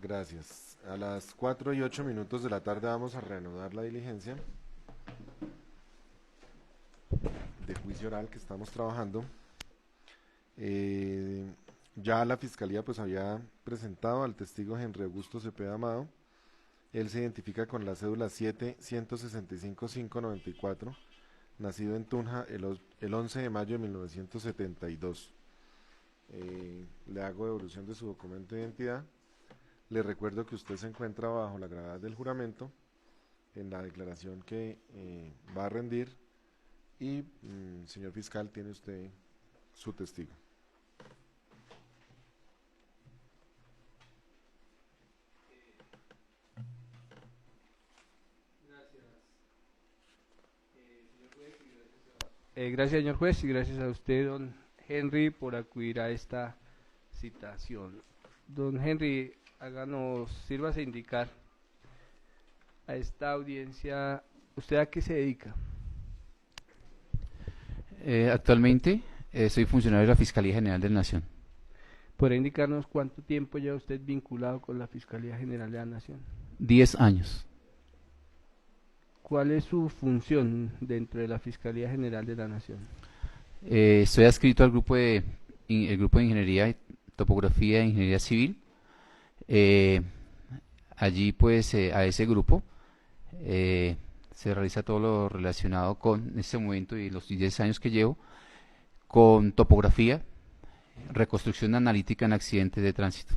Gracias. A las 4:08 de la tarde vamos a reanudar la diligencia de juicio oral que estamos trabajando. Ya la Fiscalía pues había presentado al testigo Henry Augusto Cepeda Amado. Él se identifica con la cédula 7165594, nacido en Tunja el 11 de mayo de 1972. Le hago devolución de su documento de identidad. Le recuerdo que usted se encuentra bajo la gravedad del juramento en la declaración que va a rendir y, señor fiscal, tiene usted su testigo. Gracias, señor juez, y gracias a usted, don Henry, por acudir a esta citación. Don Henry, sírvase a indicar a esta audiencia, ¿usted a qué se dedica? Actualmente soy funcionario de la Fiscalía General de la Nación. ¿Podría indicarnos cuánto tiempo lleva usted vinculado con la Fiscalía General de la Nación? 10 años. ¿Cuál es su función dentro de la Fiscalía General de la Nación? Estoy adscrito al el grupo de Ingeniería, Topografía e Ingeniería Civil. Allí pues a ese grupo se realiza todo lo relacionado con, en este momento y los 10 años que llevo, con topografía, reconstrucción analítica en accidentes de tránsito.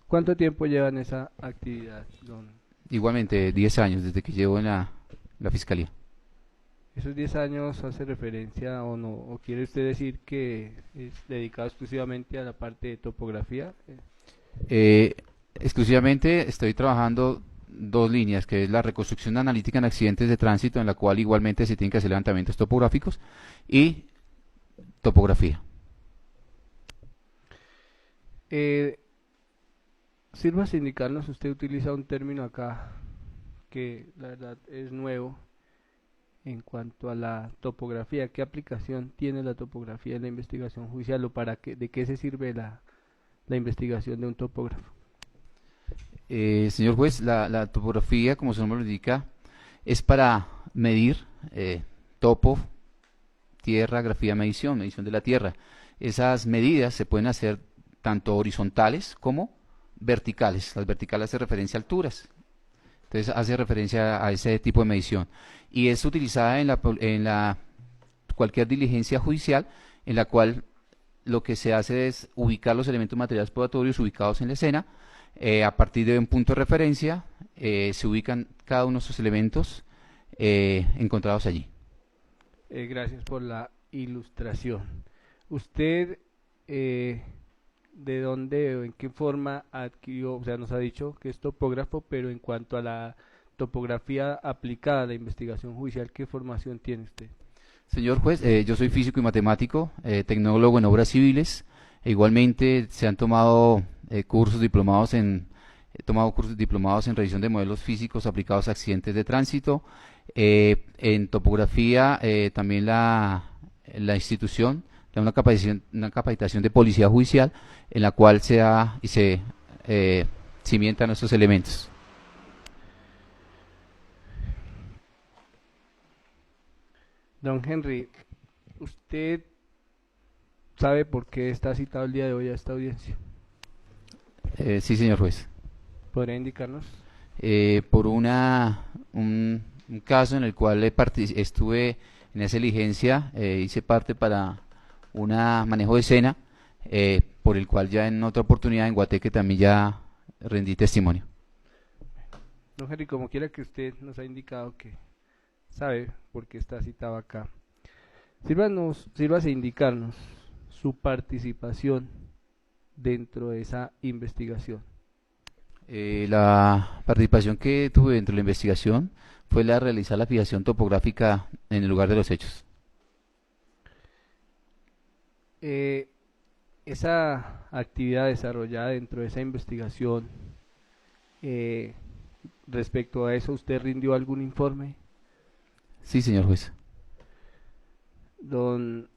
¿Cuánto tiempo lleva en esa actividad, don? Igualmente 10 años desde que llevo en la Fiscalía. ¿Esos 10 años hace referencia o no? ¿O quiere usted decir que es dedicado exclusivamente a la parte de topografía? Exclusivamente estoy trabajando dos líneas, que es la reconstrucción analítica en accidentes de tránsito, en la cual igualmente se tienen que hacer levantamientos topográficos, y topografía. Sírvase indicarnos, usted utiliza un término acá que la verdad es nuevo en cuanto a la topografía. ¿Qué aplicación tiene la topografía en la investigación judicial o de qué se sirve la investigación de un topógrafo? Señor juez, la topografía, como su nombre lo indica, es para medir topo, tierra, grafía, medición de la tierra. Esas medidas se pueden hacer tanto horizontales como verticales. Las verticales hacen referencia a alturas, entonces hace referencia a ese tipo de medición, y es utilizada en cualquier diligencia judicial en la cual lo que se hace es ubicar los elementos materiales probatorios ubicados en la escena. A partir de un punto de referencia se ubican cada uno de esos elementos encontrados allí. Gracias por la ilustración. ¿Usted de dónde o en qué forma adquirió, o sea, nos ha dicho que es topógrafo, pero en cuanto a la topografía aplicada a la investigación judicial, ¿qué formación tiene usted? Señor juez, yo soy físico y matemático, tecnólogo en obras civiles. Igualmente se han tomado cursos diplomados he tomado cursos diplomados en revisión de modelos físicos aplicados a accidentes de tránsito. En topografía también la institución da una capacitación de policía judicial en la cual se cimientan estos elementos. Don Henry, ¿usted sabe por qué está citado el día de hoy a esta audiencia? Sí, señor juez. ¿Podría indicarnos? Por un caso en el cual estuve en esa diligencia, hice parte para un manejo de escena, por el cual ya en otra oportunidad en Guateque también ya rendí testimonio. Don Henry, como quiera que usted nos ha indicado que sabe por qué está citado acá, sírvase a indicarnos su participación dentro de esa investigación. La participación que tuve dentro de la investigación fue la de realizar la fijación topográfica en el lugar de los hechos. Esa actividad desarrollada dentro de esa investigación, respecto a eso, ¿usted rindió algún informe? Sí, señor juez. Don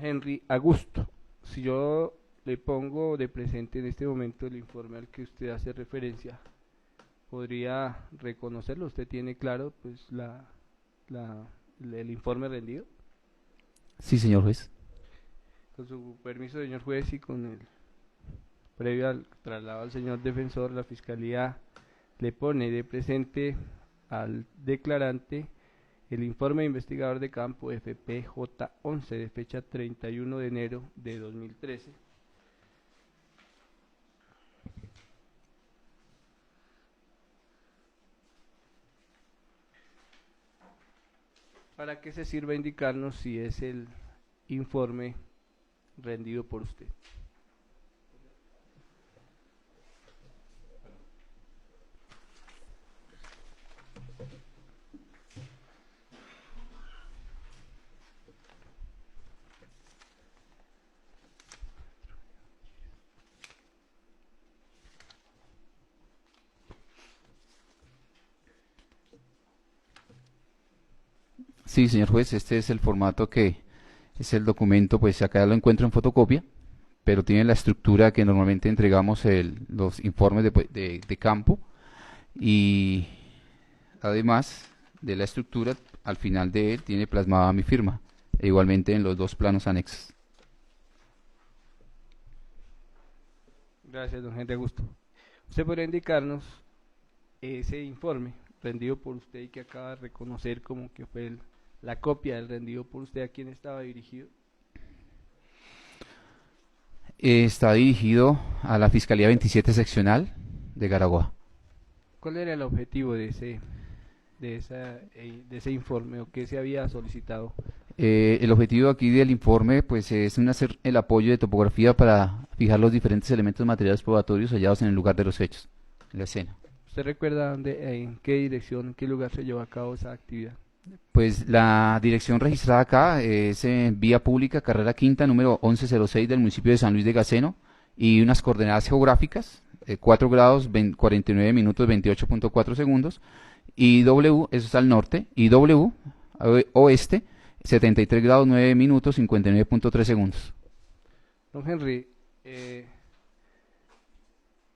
Henry Augusto, si yo le pongo de presente en este momento el informe al que usted hace referencia. ¿Podría reconocerlo? ¿Usted tiene claro pues el informe rendido? Sí, señor juez. Con su permiso, señor juez, y con el previo al traslado al señor defensor, la Fiscalía le pone de presente al declarante el informe de investigador de campo FPJ-11 de fecha 31 de enero de 2013. Para que se sirva a indicarnos si es el informe rendido por usted. Sí, señor juez, este es el formato que es el documento, pues acá lo encuentro en fotocopia, pero tiene la estructura que normalmente entregamos los informes de campo, y además de la estructura, al final de él tiene plasmada mi firma, e igualmente en los dos planos anexos. Gracias, don Henry Augusto. ¿Usted podría indicarnos ese informe rendido por usted y que acaba de reconocer como que fue la copia del rendido por usted, a quién estaba dirigido? Está dirigido a la Fiscalía 27 Seccional de Garagua. ¿Cuál era el objetivo de ese informe o qué se había solicitado? El objetivo aquí del informe pues es hacer el apoyo de topografía para fijar los diferentes elementos materiales probatorios hallados en el lugar de los hechos, en la escena. ¿Usted recuerda en qué dirección, en qué lugar se llevó a cabo esa actividad? Pues la dirección registrada acá es vía pública, carrera quinta, número 1106 del municipio de San Luis de Gaceno, y unas coordenadas geográficas, 4 grados, 49 minutos, 28.4 segundos, y W, eso está al norte, y W, oeste, 73 grados, 9 minutos, 59.3 segundos. Don Henry,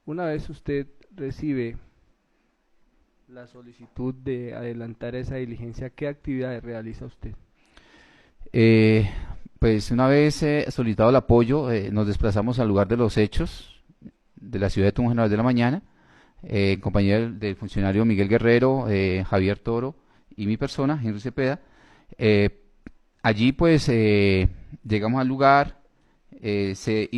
una vez usted recibe la solicitud de adelantar esa diligencia, ¿qué actividades realiza usted? Pues una vez solicitado el apoyo, nos desplazamos al lugar de los hechos de la ciudad de Tunja a las de la mañana, en compañía del funcionario Miguel Guerrero, Javier Toro y mi persona, Henry Cepeda. Allí pues llegamos al lugar, se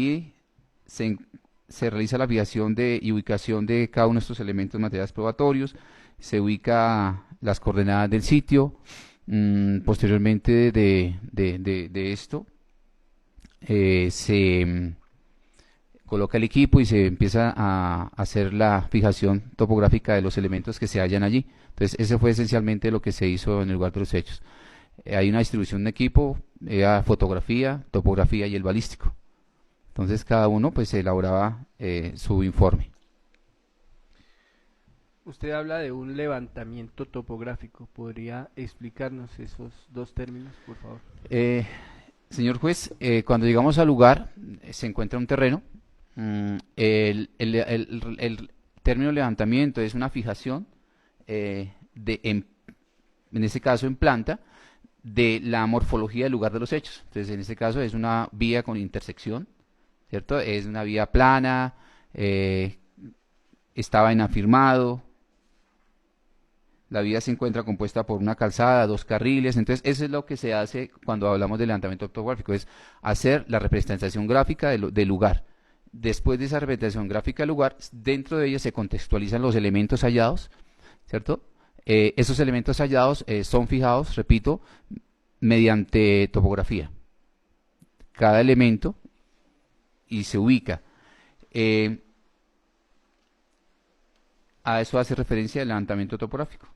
realiza la fijación y ubicación de cada uno de estos elementos materiales probatorios, se ubica las coordenadas del sitio. Posteriormente de esto se coloca el equipo y se empieza a hacer la fijación topográfica de los elementos que se hallan allí. Entonces ese fue esencialmente lo que se hizo en el lugar de los hechos. Hay una distribución de equipo, fotografía, topografía y el balístico. Entonces cada uno pues elaboraba su informe. Usted habla de un levantamiento topográfico. ¿Podría explicarnos esos dos términos, por favor? Señor juez, cuando llegamos al lugar se encuentra un terreno. El término levantamiento es una fijación, en este caso en planta, de la morfología del lugar de los hechos. Entonces en este caso es una vía con intersección, ¿cierto? Es una vía plana, estaba inafirmado. La vía se encuentra compuesta por una calzada, 2 carriles. Entonces eso es lo que se hace cuando hablamos de levantamiento topográfico, es hacer la representación gráfica del lugar. Después de esa representación gráfica del lugar, dentro de ella se contextualizan los elementos hallados, ¿cierto? Esos elementos hallados son fijados, repito, mediante topografía. Cada elemento y se ubica. A eso hace referencia el levantamiento topográfico.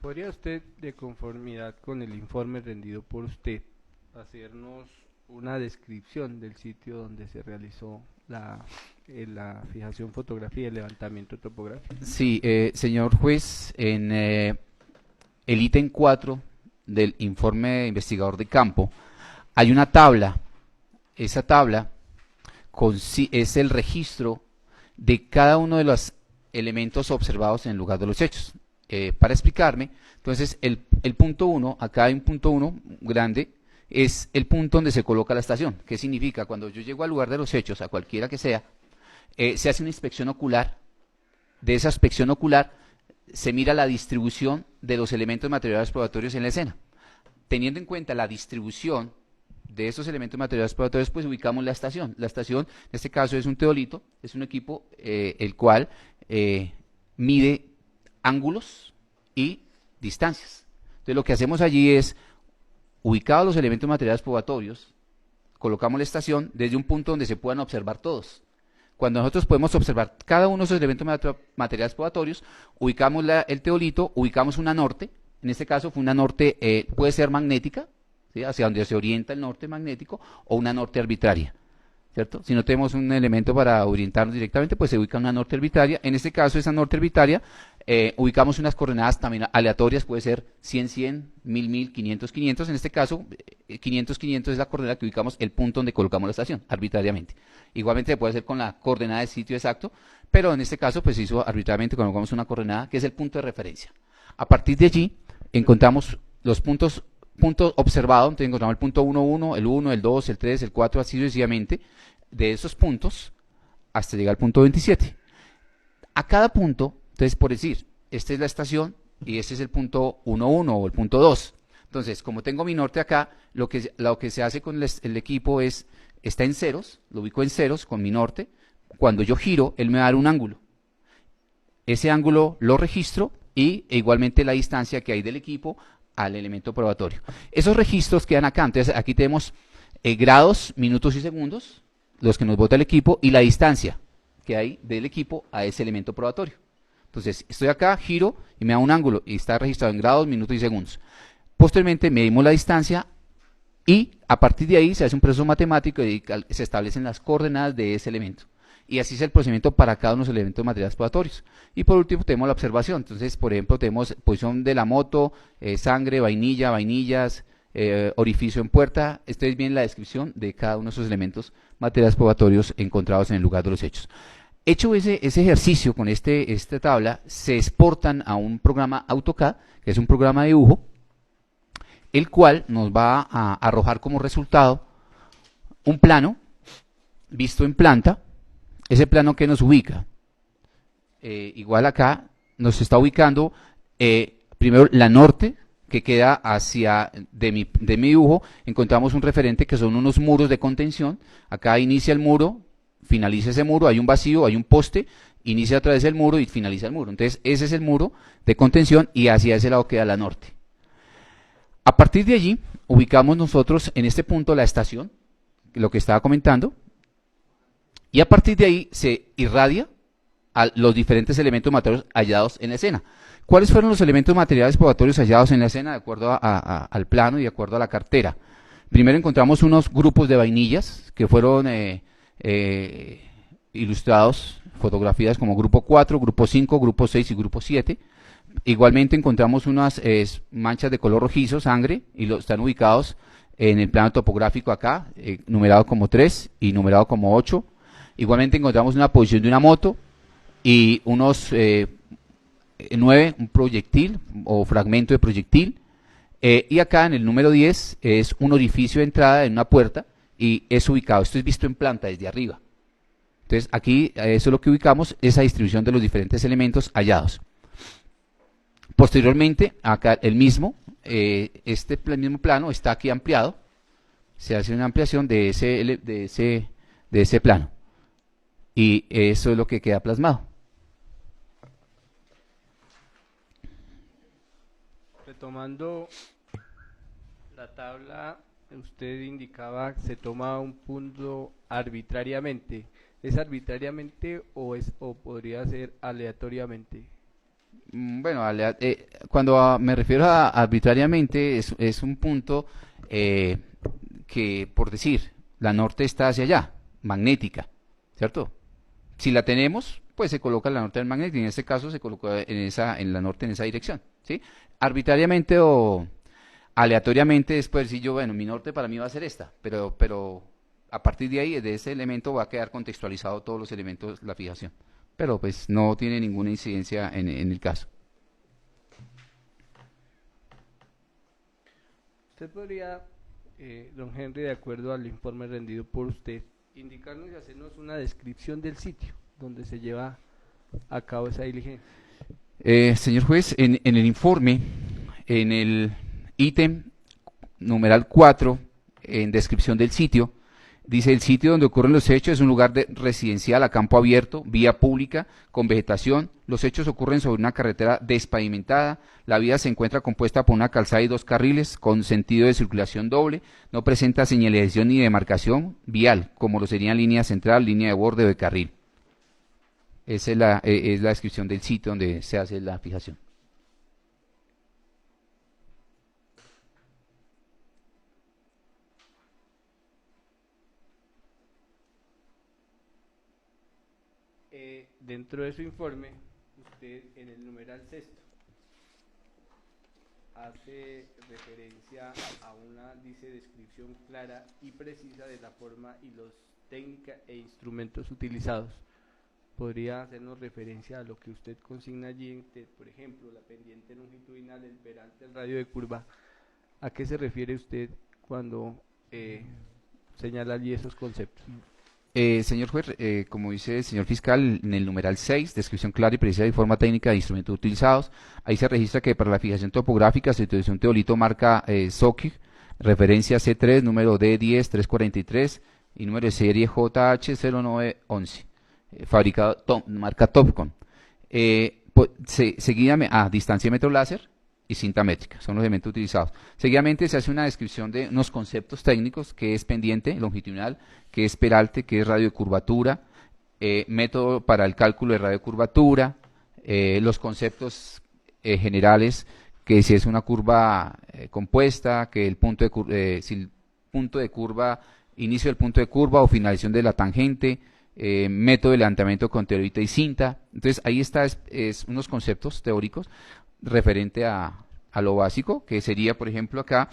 ¿Podría usted, de conformidad con el informe rendido por usted, hacernos una descripción del sitio donde se realizó la fijación fotografía y el levantamiento topográfico? Sí, señor juez, en el ítem 4 del informe de investigador de campo hay una tabla. Esa tabla es el registro de cada uno de los elementos observados en el lugar de los hechos. Para explicarme, entonces el punto 1, acá hay un punto 1 grande, es el punto donde se coloca la estación. ¿Qué significa? Cuando yo llego al lugar de los hechos, a cualquiera que sea, se hace una inspección ocular. De esa inspección ocular se mira la distribución de los elementos materiales probatorios en la escena. Teniendo en cuenta la distribución de estos elementos materiales probatorios, pues ubicamos la estación. La estación, en este caso, es un teodolito, es un equipo el cual mide ángulos y distancias. Entonces, lo que hacemos allí es, ubicados los elementos materiales probatorios, colocamos la estación desde un punto donde se puedan observar todos. Cuando nosotros podemos observar cada uno de esos elementos materiales probatorios, ubicamos el teodolito, ubicamos una norte. En este caso fue una norte, puede ser magnética, ¿sí?, hacia donde se orienta el norte magnético, o una norte arbitraria, ¿cierto? Si no tenemos un elemento para orientarnos directamente, pues se ubica una norte arbitraria. En este caso, esa norte arbitraria, ubicamos unas coordenadas también aleatorias, puede ser 100, 100, 1000, 1000, 500, 500. En este caso, 500, 500 es la coordenada que ubicamos el punto donde colocamos la estación, arbitrariamente. Igualmente se puede hacer con la coordenada de sitio exacto, pero en este caso, pues se hizo arbitrariamente, colocamos una coordenada que es el punto de referencia. A partir de allí, encontramos los puntos observados. Entonces encontramos el punto 1, 1, el 1, el 2, el 3, el 4, así sucesivamente, de esos puntos hasta llegar al punto 27. A cada punto, entonces, por decir, esta es la estación y este es el punto 1, 1 o el punto 2. Entonces, como tengo mi norte acá, lo que se hace con el equipo es, está en ceros, lo ubico en ceros con mi norte. Cuando yo giro, él me va a dar un ángulo. Ese ángulo lo registro e igualmente la distancia que hay del equipo al elemento probatorio. Esos registros quedan acá. Entonces, aquí tenemos grados, minutos y segundos, los que nos bota el equipo, y la distancia que hay del equipo a ese elemento probatorio. Entonces, estoy acá, giro y me da un ángulo y está registrado en grados, minutos y segundos. Posteriormente medimos la distancia y a partir de ahí se hace un proceso matemático y se establecen las coordenadas de ese elemento. Y así es el procedimiento para cada uno de los elementos materiales probatorios. Y por último tenemos la observación. Entonces, por ejemplo, tenemos posición de la moto, sangre, vainilla, vainillas, orificio en puerta. Esto es bien la descripción de cada uno de esos elementos materiales probatorios encontrados en el lugar de los hechos. Hecho ese ejercicio con esta tabla, se exportan a un programa AutoCAD, que es un programa de dibujo, el cual nos va a arrojar como resultado un plano visto en planta. Ese plano que nos ubica, igual acá nos está ubicando primero la norte, que queda hacia de mi dibujo. Encontramos un referente que son unos muros de contención. Acá inicia el muro, finaliza ese muro, hay un vacío, hay un poste, inicia a través del muro y finaliza el muro. Entonces ese es el muro de contención y hacia ese lado queda la norte. A partir de allí ubicamos nosotros en este punto la estación, lo que estaba comentando, y a partir de ahí se irradia a los diferentes elementos materiales hallados en la escena. ¿Cuáles fueron los elementos materiales probatorios hallados en la escena de acuerdo al plano y de acuerdo a la cartera? Primero encontramos unos grupos de vainillas que fueron ilustrados, fotografiadas como grupo 4, grupo 5, grupo 6 y grupo 7. Igualmente encontramos unas manchas de color rojizo, sangre, y están ubicados en el plano topográfico acá, numerado como 3 y numerado como 8. Igualmente encontramos una posición de una moto y unos 9, un proyectil o fragmento de proyectil. Y acá en el número 10 es un orificio de entrada en una puerta y es ubicado, esto es visto en planta desde arriba. Entonces aquí eso es lo que ubicamos, esa distribución de los diferentes elementos hallados. Posteriormente, acá el mismo mismo plano está aquí ampliado, se hace una ampliación de ese plano. Y eso es lo que queda plasmado. Retomando la tabla, usted indicaba que se toma un punto arbitrariamente. ¿Es arbitrariamente o podría ser aleatoriamente? Bueno, cuando me refiero a arbitrariamente, es un punto que, por decir, la norte está hacia allá, magnética, ¿cierto? Si la tenemos, pues se coloca la norte del magnético, en este caso se coloca en la norte en esa dirección, ¿sí? Arbitrariamente o aleatoriamente, después decir yo, bueno, mi norte para mí va a ser esta, pero a partir de ahí, de ese elemento, va a quedar contextualizado todos los elementos de la fijación. Pero pues no tiene ninguna incidencia en el caso. Usted podría, don Henry, de acuerdo al informe rendido por usted, indicarnos y hacernos una descripción del sitio donde se lleva a cabo esa diligencia. Señor juez, en el informe, en el ítem numeral 4, en descripción del sitio, dice: el sitio donde ocurren los hechos es un lugar residencial a campo abierto, vía pública, con vegetación. Los hechos ocurren sobre una carretera despavimentada. La vía se encuentra compuesta por una calzada y 2 carriles con sentido de circulación doble. No presenta señalización ni demarcación vial, como lo serían línea central, línea de borde o de carril. Esa es la descripción del sitio donde se hace la fijación. Dentro de su informe, usted en el numeral sexto hace referencia a una, dice, descripción clara y precisa de la forma y los técnicas e instrumentos utilizados. ¿Podría hacernos referencia a lo que usted consigna allí, por ejemplo, la pendiente longitudinal, el peralte, el radio de curva? ¿A qué se refiere usted cuando señala allí esos conceptos? Señor juez, como dice el señor fiscal, en el numeral 6, descripción clara y precisa de forma técnica de instrumentos utilizados, ahí se registra que para la fijación topográfica se utiliza un teolito marca SOCIG, referencia C3, número D10-343 y número de serie JH0911, fabricado marca Topcon. Seguidamente, distancia metro láser y cinta métrica, son los elementos utilizados. Seguidamente se hace una descripción de unos conceptos técnicos, que es pendiente longitudinal, que es peralte, que es radio de curvatura, método para el cálculo de radio de curvatura, los conceptos generales, que si es una curva compuesta, que el punto de si el punto de curva, inicio del punto de curva o finalización de la tangente, método de levantamiento con teorita y cinta. Entonces ahí está es unos conceptos teóricos referente a lo básico, que sería, por ejemplo, acá,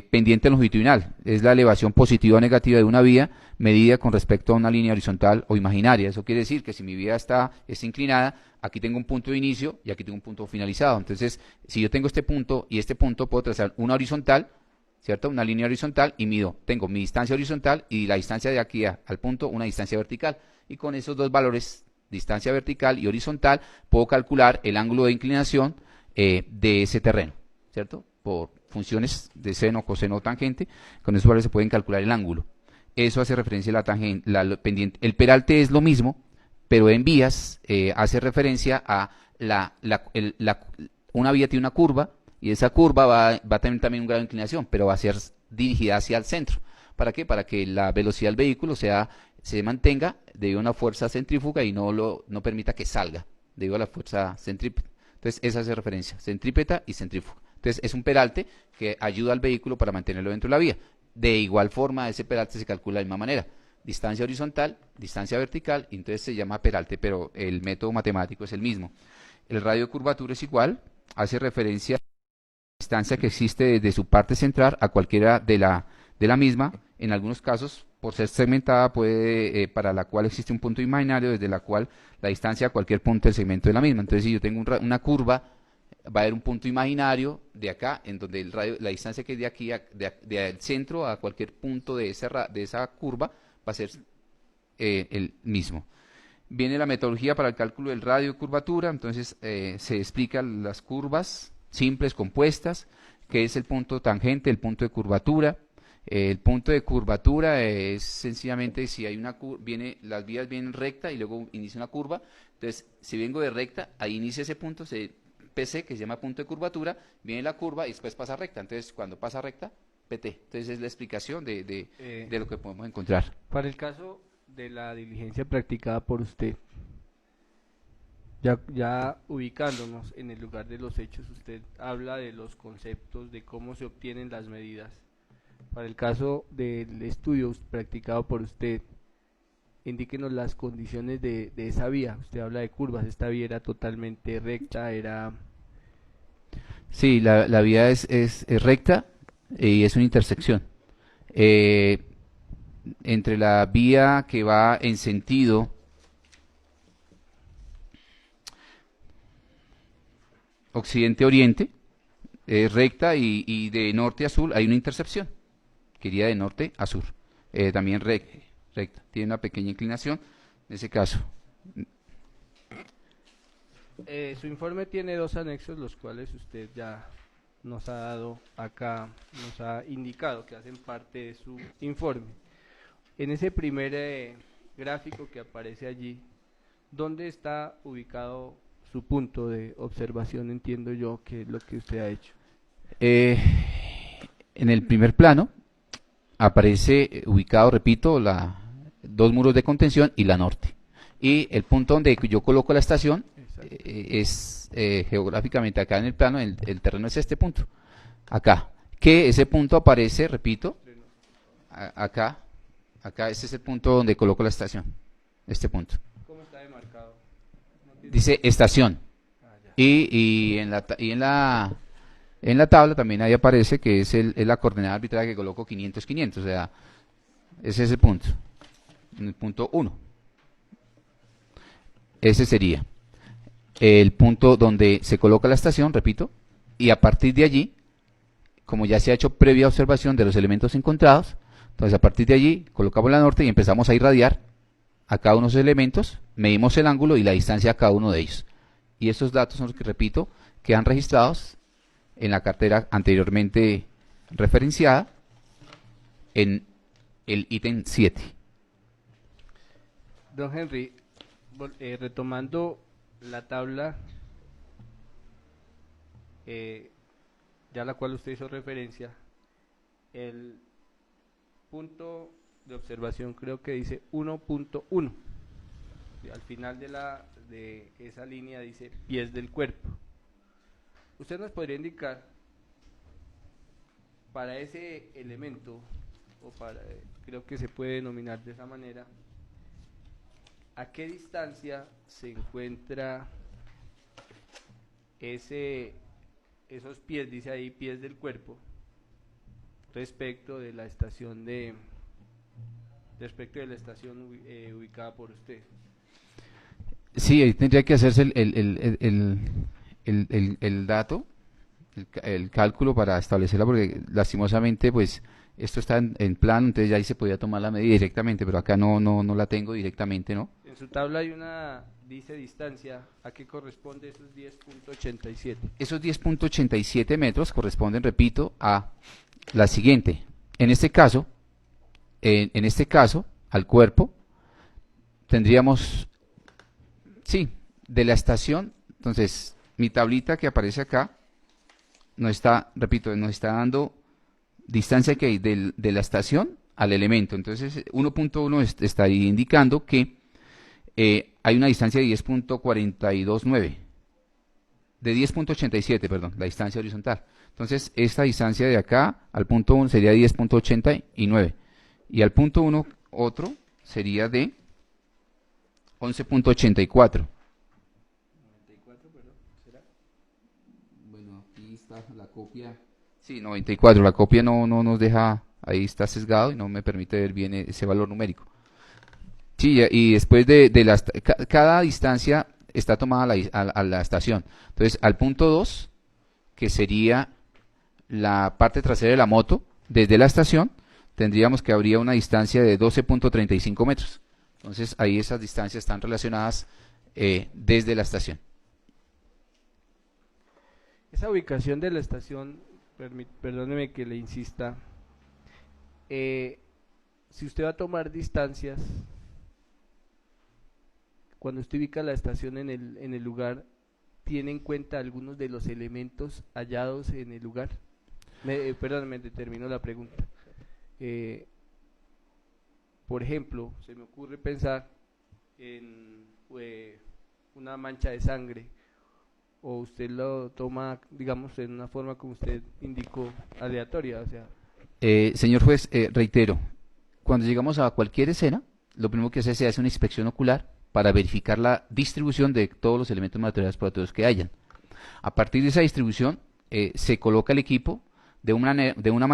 pendiente longitudinal, es la elevación positiva o negativa de una vía medida con respecto a una línea horizontal o imaginaria. Eso quiere decir que si mi vía está inclinada, aquí tengo un punto de inicio y aquí tengo un punto finalizado. Entonces, si yo tengo este punto y este punto, puedo trazar una horizontal, ¿cierto? Una línea horizontal, y tengo mi distancia horizontal y la distancia de aquí al punto, una distancia vertical. Y con esos dos valores, distancia vertical y horizontal, puedo calcular el ángulo de inclinación de ese terreno, ¿cierto? Por funciones de seno, coseno o tangente, con esos valores se pueden calcular el ángulo. Eso hace referencia a la tangente, la pendiente. El peralte es lo mismo, pero en vías hace referencia a una vía tiene una curva, y esa curva va a tener también un grado de inclinación, pero va a ser dirigida hacia el centro. ¿Para qué? Para que la velocidad del vehículo se mantenga debido a una fuerza centrífuga y no permita que salga debido a la fuerza centrípeta. Entonces, esa hace referencia, centrípeta y centrífuga. Entonces, es un peralte que ayuda al vehículo para mantenerlo dentro de la vía. De igual forma, ese peralte se calcula de la misma manera. Distancia horizontal, distancia vertical, y entonces se llama peralte, pero el método matemático es el mismo. El radio de curvatura es igual, hace referencia a la distancia que existe desde su parte central a cualquiera de la misma. En algunos casos, por ser segmentada, para la cual existe un punto imaginario, desde la cual la distancia a cualquier punto del segmento es la misma. Entonces, si yo tengo una curva, va a haber un punto imaginario de acá, en donde la distancia que es de aquí, del centro a cualquier punto de esa curva, va a ser el mismo. Viene la metodología para el cálculo del radio de curvatura. Entonces, se explican las curvas simples, compuestas, que es el punto tangente, el punto de curvatura. El punto de curvatura es sencillamente si hay las vías vienen recta y luego inicia una curva. Entonces, si vengo de recta, ahí inicia ese punto, PC, que se llama punto de curvatura, viene la curva y después pasa recta. Entonces, cuando pasa recta, PT. Entonces, es la explicación de lo que podemos encontrar. Para el caso de la diligencia practicada por usted, ya ubicándonos en el lugar de los hechos, usted habla de los conceptos, de cómo se obtienen las medidas. Para el caso del estudio practicado por usted, indíquenos las condiciones de esa vía. Usted habla de curvas, esta vía era totalmente recta, Sí, la vía es recta y es una intersección. entre la vía que va en sentido occidente-oriente, recta, y de norte a sur hay una intercepción, que iría de norte a sur, también recta, tiene una pequeña inclinación, en ese caso. Su informe tiene dos anexos, los cuales usted ya nos ha dado acá, nos ha indicado que hacen parte de su informe. En ese primer gráfico que aparece allí, ¿dónde está ubicado su punto de observación? Entiendo yo que es lo que usted ha hecho. En el primer plano aparece ubicado, repito, dos muros de contención y la norte. Y el punto donde yo coloco la estación es geográficamente acá en el plano, el terreno es este punto, acá. Que ese punto aparece, repito, acá, este es el punto donde coloco la estación, este punto. ¿Cómo está demarcado? Dice estación. Y en la tabla también ahí aparece que es la coordenada arbitraria que coloco 500-500, o sea, ese es el punto, el punto 1. Ese sería el punto donde se coloca la estación, repito, y a partir de allí, como ya se ha hecho previa observación de los elementos encontrados, entonces a partir de allí colocamos la norte y empezamos a irradiar a cada uno de los elementos, medimos el ángulo y la distancia a cada uno de ellos. Y estos datos son los que, repito, quedan registrados en la cartera anteriormente referenciada en el ítem 7. Don Henry, retomando la tabla, ya a la cual usted hizo referencia, el punto de observación creo que dice 1.1. Al final de esa línea dice pies del cuerpo. ¿Usted nos podría indicar para ese elemento, o creo que se puede denominar de esa manera, a qué distancia se encuentra esos pies, dice ahí pies del cuerpo, respecto de la estación ubicada por usted? Sí, ahí tendría que hacerse el dato, el cálculo para establecerla, porque lastimosamente pues esto está en plano, entonces ya ahí se podía tomar la medida directamente, pero acá no la tengo directamente, ¿no? En su tabla hay dice distancia, ¿a qué corresponde esos 10.87? Esos 10.87 metros corresponden, repito, a la siguiente. En este caso, al cuerpo, tendríamos, sí, de la estación, entonces mi tablita que aparece acá, nos está dando distancia que hay de la estación al elemento. Entonces 1.1 está ahí indicando que hay una distancia de 10.429, de 10.87, perdón, la distancia horizontal. Entonces esta distancia de acá al punto 1 sería 10.89 y al punto 1 otro sería de 11.84. Bueno, aquí está la copia. Sí, 94, la copia no nos deja, ahí está sesgado y no me permite ver bien ese valor numérico. Sí, y después cada distancia está tomada a la estación. Entonces, al punto 2, que sería la parte trasera de la moto, desde la estación, tendríamos que habría una distancia de 12.35 metros. Entonces, ahí esas distancias están relacionadas desde la estación. Esa ubicación de la estación, perdóneme que le insista, si usted va a tomar distancias, cuando usted ubica la estación en el lugar, ¿tiene en cuenta algunos de los elementos hallados en el lugar? Perdóneme, termino la pregunta. Por ejemplo, se me ocurre pensar en una mancha de sangre, o usted lo toma, digamos, en una forma como usted indicó, aleatoria, o sea. Señor juez, reitero, cuando llegamos a cualquier escena, lo primero que se hace una inspección ocular para verificar la distribución de todos los elementos materiales probatorios que hayan. A partir de esa distribución, se coloca el equipo de una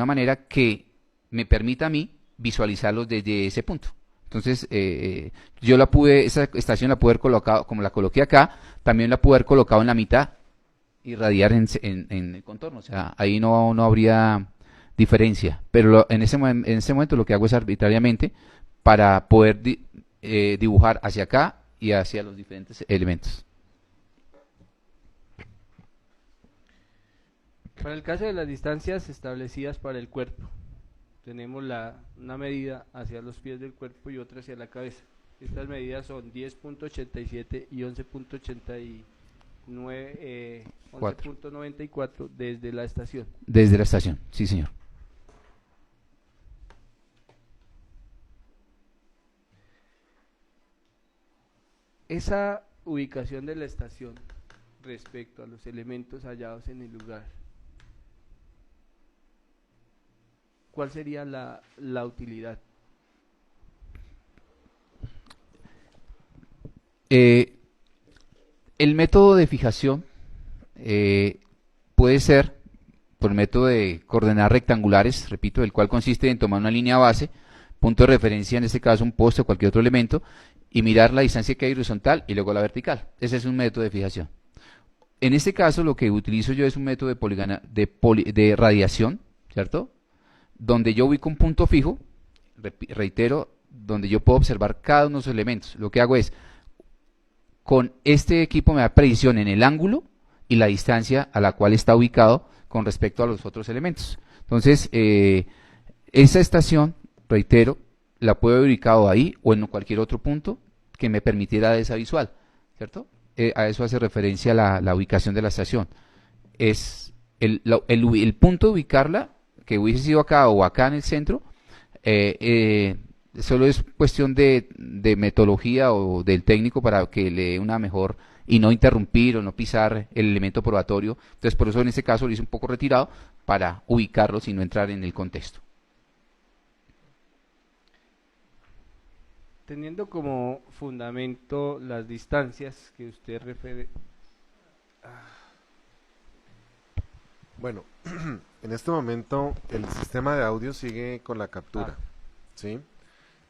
manera que me permita a mí visualizarlos desde ese punto. Entonces, esa estación la pude haber colocado, como la coloqué acá, también la pude haber colocado en la mitad y radiar en el contorno. O sea, ahí no habría diferencia. Pero en ese momento lo que hago es arbitrariamente para poder dibujar hacia acá y hacia los diferentes elementos. Para el caso de las distancias establecidas para el cuerpo, tenemos una medida hacia los pies del cuerpo y otra hacia la cabeza. Estas medidas son 10.87 y 11.94 desde la estación. Desde la estación, sí, señor. Esa ubicación de la estación respecto a los elementos hallados en el lugar, ¿cuál sería la utilidad? El método de fijación puede ser por método de coordenadas rectangulares, repito, el cual consiste en tomar una línea base, punto de referencia, en este caso un poste o cualquier otro elemento, y mirar la distancia que hay horizontal y luego la vertical. Ese es un método de fijación. En este caso lo que utilizo yo es un método de radiación, ¿cierto? Donde yo ubico un punto fijo, reitero, donde yo puedo observar cada uno de los elementos. Lo que hago es, con este equipo me da precisión en el ángulo y la distancia a la cual está ubicado con respecto a los otros elementos. Entonces, esa estación, reitero, la puedo haber ubicado ahí o en cualquier otro punto que me permitiera esa visual, ¿cierto? A eso hace referencia la ubicación de la estación. Es el punto de ubicarla, que hubiese sido acá o acá en el centro, solo es cuestión de metodología o del técnico para que le dé una mejor y no interrumpir o no pisar el elemento probatorio. Entonces, por eso en este caso lo hice un poco retirado para ubicarlo sin no entrar en el contexto. Teniendo como fundamento las distancias que usted refiere. Bueno, en este momento el sistema de audio sigue con la captura, ¿sí?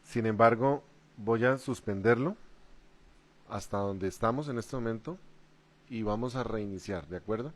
Sin embargo, voy a suspenderlo hasta donde estamos en este momento y vamos a reiniciar, ¿de acuerdo?